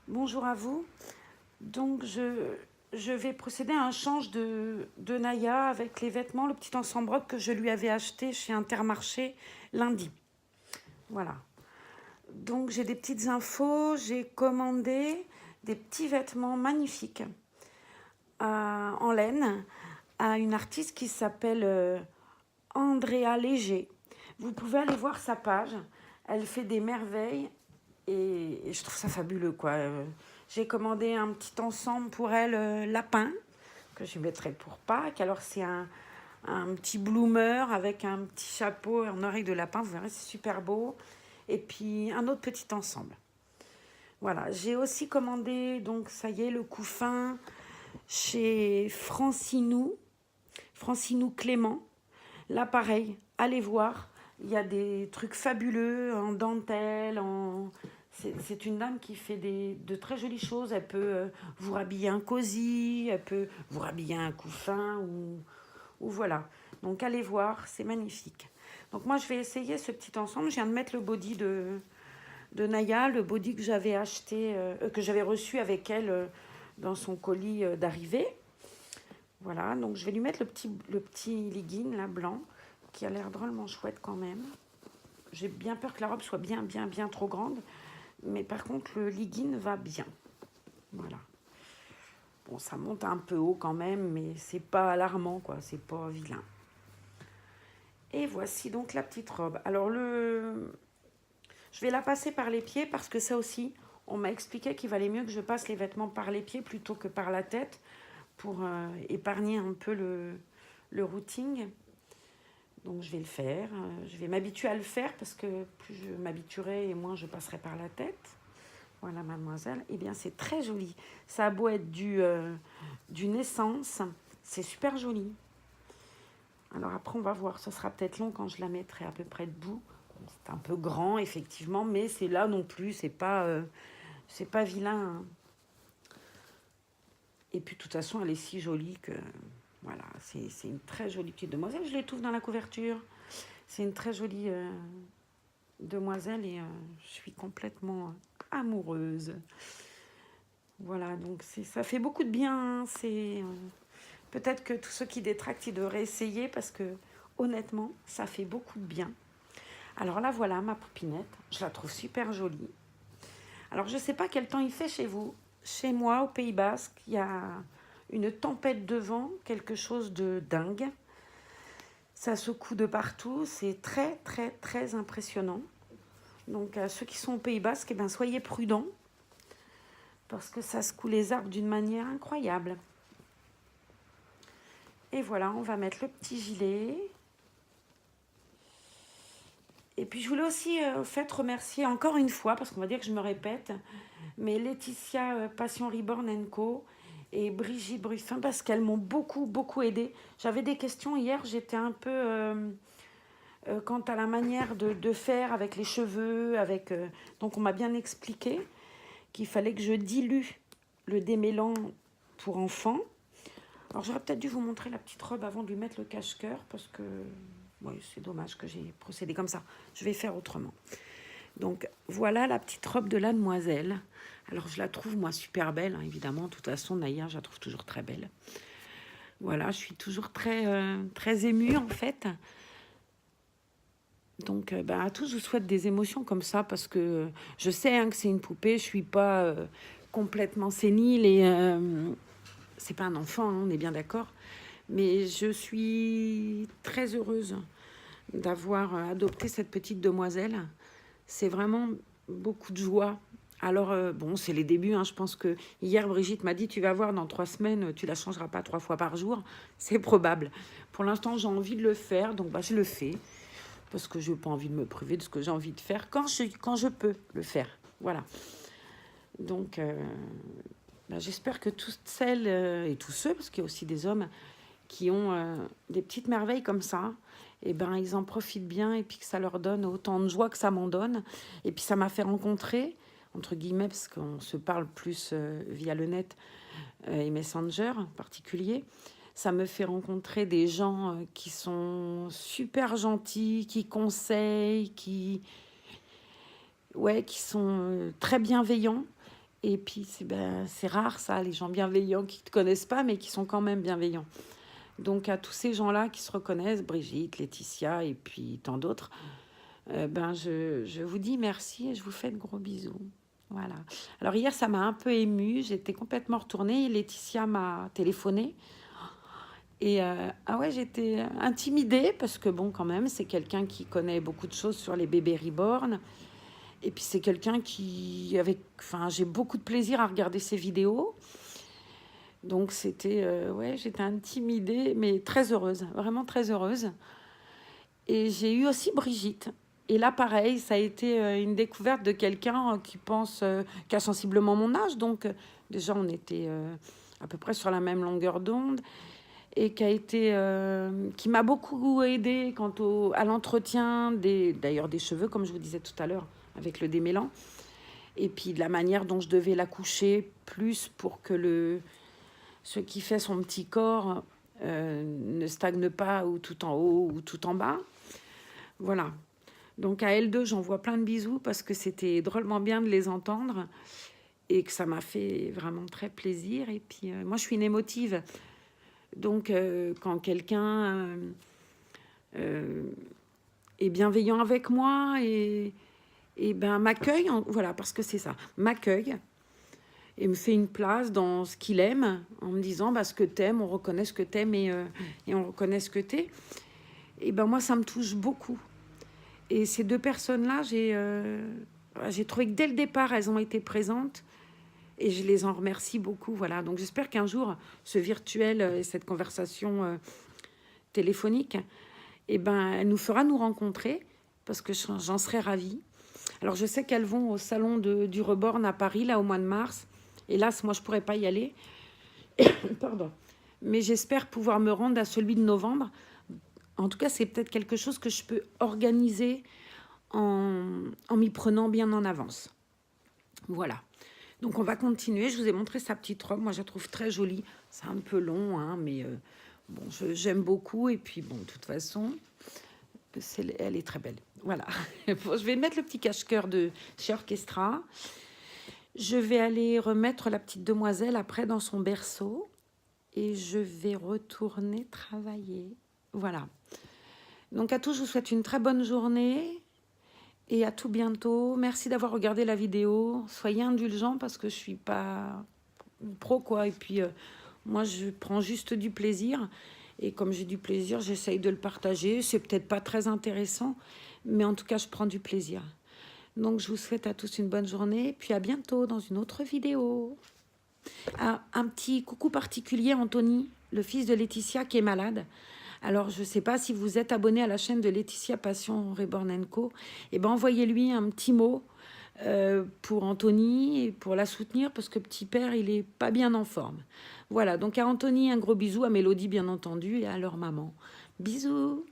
Bonjour à vous. Donc, je vais procéder à un change de Naya avec les vêtements, le petit ensemble robe que je lui avais acheté chez Intermarché lundi. Voilà. Donc, j'ai des petites infos. J'ai commandé des petits vêtements magnifiques en laine à une artiste qui s'appelle Andrea Léger. Vous pouvez aller voir sa page. Elle fait des merveilles et je trouve ça fabuleux, quoi. J'ai commandé un petit ensemble pour elle, lapin, que je mettrai pour Pâques. Alors, c'est un petit bloomer avec un petit chapeau en oreille de lapin. Vous verrez, c'est super beau. Et puis, un autre petit ensemble. Voilà, j'ai aussi commandé, donc ça y est, le couffin chez Francinou Clément. Là, pareil, allez voir. Il y a des trucs fabuleux en dentelle. C'est une dame qui fait de très jolies choses. Elle peut vous rhabiller un cosy, elle peut vous rhabiller un couffin ou voilà. Donc, allez voir, c'est magnifique. Donc, moi, je vais essayer ce petit ensemble. Je viens de mettre le body de Naya, le body que j'avais acheté, que j'avais reçu avec elle dans son colis d'arrivée. Voilà, donc je vais lui mettre le petit legging là, blanc, qui a l'air drôlement chouette quand même. J'ai bien peur que la robe soit bien trop grande, mais par contre le legging va bien. Voilà. Bon, ça monte un peu haut quand même, mais c'est pas alarmant, quoi, c'est pas vilain. Et voici donc la petite robe. Alors je vais la passer par les pieds parce que ça aussi, on m'a expliqué qu'il valait mieux que je passe les vêtements par les pieds plutôt que par la tête pour épargner un peu le routing. Donc je vais le faire. Je vais m'habituer à le faire parce que plus je m'habituerai et moins je passerai par la tête. Voilà, mademoiselle. Eh bien, c'est très joli. Ça a beau être du naissance, c'est super joli. Alors après, on va voir. Ce sera peut-être long quand je la mettrai à peu près debout. C'est un peu grand, effectivement, mais c'est là non plus. C'est pas vilain, hein. Et puis, de toute façon, elle est si jolie que... Voilà, c'est une très jolie petite demoiselle. Je l'étouffe dans la couverture. C'est une très jolie demoiselle et je suis complètement amoureuse. Voilà, donc ça fait beaucoup de bien. Peut-être que tous ceux qui détractent, ils devraient essayer parce que honnêtement, ça fait beaucoup de bien. Alors là, voilà ma poupinette. Je la trouve super jolie. Alors, je ne sais pas quel temps il fait chez vous. Chez moi, au Pays Basque, il y a une tempête de vent, quelque chose de dingue. Ça secoue de partout, c'est très impressionnant. Donc à ceux qui sont au Pays Basque, eh ben, soyez prudents, parce que ça secoue les arbres d'une manière incroyable. Et voilà, on va mettre le petit gilet. Et puis je voulais aussi remercier encore une fois, parce qu'on va dire que je me répète, mais Laetitia Passion Reborn Co et Brigitte Bruffin, parce qu'elles m'ont beaucoup aidé. J'avais des questions hier, j'étais un peu... quant à la manière de faire avec les cheveux, donc on m'a bien expliqué qu'il fallait que je dilue le démêlant pour enfants. Alors j'aurais peut-être dû vous montrer la petite robe avant de lui mettre le cache-cœur parce que oui, c'est dommage que j'ai procédé comme ça. Je vais faire autrement. Donc voilà la petite robe de la demoiselle. Alors je la trouve moi super belle, hein, évidemment. De toute façon, Naya, je la trouve toujours très belle. Voilà, je suis toujours très émue en fait. Donc, à tous, je vous souhaite des émotions comme ça parce que je sais hein, que c'est une poupée. Je suis pas complètement sénile et c'est pas un enfant, hein, on est bien d'accord. Mais je suis très heureuse d'avoir adopté cette petite demoiselle. C'est vraiment beaucoup de joie. Alors, bon, c'est les débuts. Hein. Je pense que hier, Brigitte m'a dit, tu vas voir, dans 3 semaines, tu la changeras pas 3 fois par jour. C'est probable. Pour l'instant, j'ai envie de le faire, donc je le fais. Parce que je n'ai pas envie de me priver de ce que j'ai envie de faire quand je peux le faire. Voilà. Donc, j'espère que toutes celles et tous ceux, parce qu'il y a aussi des hommes qui ont des petites merveilles comme ça, et ils en profitent bien et puis que ça leur donne autant de joie que ça m'en donne. Et puis ça m'a fait rencontrer, entre guillemets, parce qu'on se parle plus via le net et Messenger en particulier, ça me fait rencontrer des gens qui sont super gentils, qui conseillent, qui sont très bienveillants. Et puis, c'est rare ça, les gens bienveillants qui ne te connaissent pas, mais qui sont quand même bienveillants. Donc, à tous ces gens-là qui se reconnaissent, Brigitte, Laetitia et puis tant d'autres, je vous dis merci et je vous fais de gros bisous. Voilà. Alors, hier, ça m'a un peu émue. J'étais complètement retournée. Laetitia m'a téléphoné. Et ah ouais, j'étais intimidée parce que, bon, quand même, c'est quelqu'un qui connaît beaucoup de choses sur les bébés reborn. Et puis, c'est quelqu'un qui, enfin, j'ai beaucoup de plaisir à regarder ses vidéos. Donc, ouais, j'étais intimidée, mais très heureuse, vraiment très heureuse. Et j'ai eu aussi Brigitte. Et là, pareil, ça a été une découverte de quelqu'un qui pense, qui a sensiblement mon âge. Donc, déjà, on était à peu près sur la même longueur d'onde. Et qui m'a beaucoup aidée à l'entretien d'ailleurs des cheveux, comme je vous disais tout à l'heure, avec le démêlant. Et puis de la manière dont je devais la coucher, plus pour que ce qui fait son petit corps ne stagne pas ou tout en haut ou tout en bas. Voilà. Donc à L2, j'envoie plein de bisous parce que c'était drôlement bien de les entendre et que ça m'a fait vraiment très plaisir. Et puis moi, je suis une émotive. Donc quand quelqu'un est bienveillant avec moi et m'accueille, voilà, parce que c'est ça, m'accueille et me fait une place dans ce qu'il aime en me disant ce que t'aimes, on reconnaît ce que t'aimes et on reconnaît ce que t'es. Et moi, ça me touche beaucoup. Et ces deux personnes-là, j'ai trouvé que dès le départ, elles ont été présentes et je les en remercie beaucoup. Voilà. Donc j'espère qu'un jour, ce virtuel et cette conversation téléphonique, elle nous fera nous rencontrer parce que j'en serais ravie. Alors je sais qu'elles vont au salon du Reborn à Paris, là, au mois de mars. Hélas, moi, je ne pourrais pas y aller. Pardon. Mais j'espère pouvoir me rendre à celui de novembre. En tout cas, c'est peut-être quelque chose que je peux organiser en m'y prenant bien en avance. Voilà. Donc, on va continuer. Je vous ai montré sa petite robe. Moi, je la trouve très jolie. C'est un peu long, hein, mais bon, j'aime beaucoup. Et puis, bon, de toute façon, elle est très belle. Voilà. Bon, je vais mettre le petit cache-cœur de chez Orchestra. Je vais aller remettre la petite demoiselle après dans son berceau. Et je vais retourner travailler. Voilà. Donc à tous, je vous souhaite une très bonne journée. Et à tout bientôt. Merci d'avoir regardé la vidéo. Soyez indulgents parce que je ne suis pas pro, quoi. Et puis, moi, je prends juste du plaisir. Et comme j'ai du plaisir, j'essaye de le partager. C'est peut-être pas très intéressant, mais en tout cas, je prends du plaisir. Donc, je vous souhaite à tous une bonne journée. Puis à bientôt dans une autre vidéo. Ah, un petit coucou particulier à Anthony, le fils de Laetitia qui est malade. Alors, je ne sais pas si vous êtes abonné à la chaîne de Laetitia Passion Reborn & Co. Envoyez-lui un petit mot pour Anthony et pour la soutenir parce que petit père, il n'est pas bien en forme. Voilà, donc à Anthony, un gros bisou, à Mélodie, bien entendu, et à leur maman. Bisous!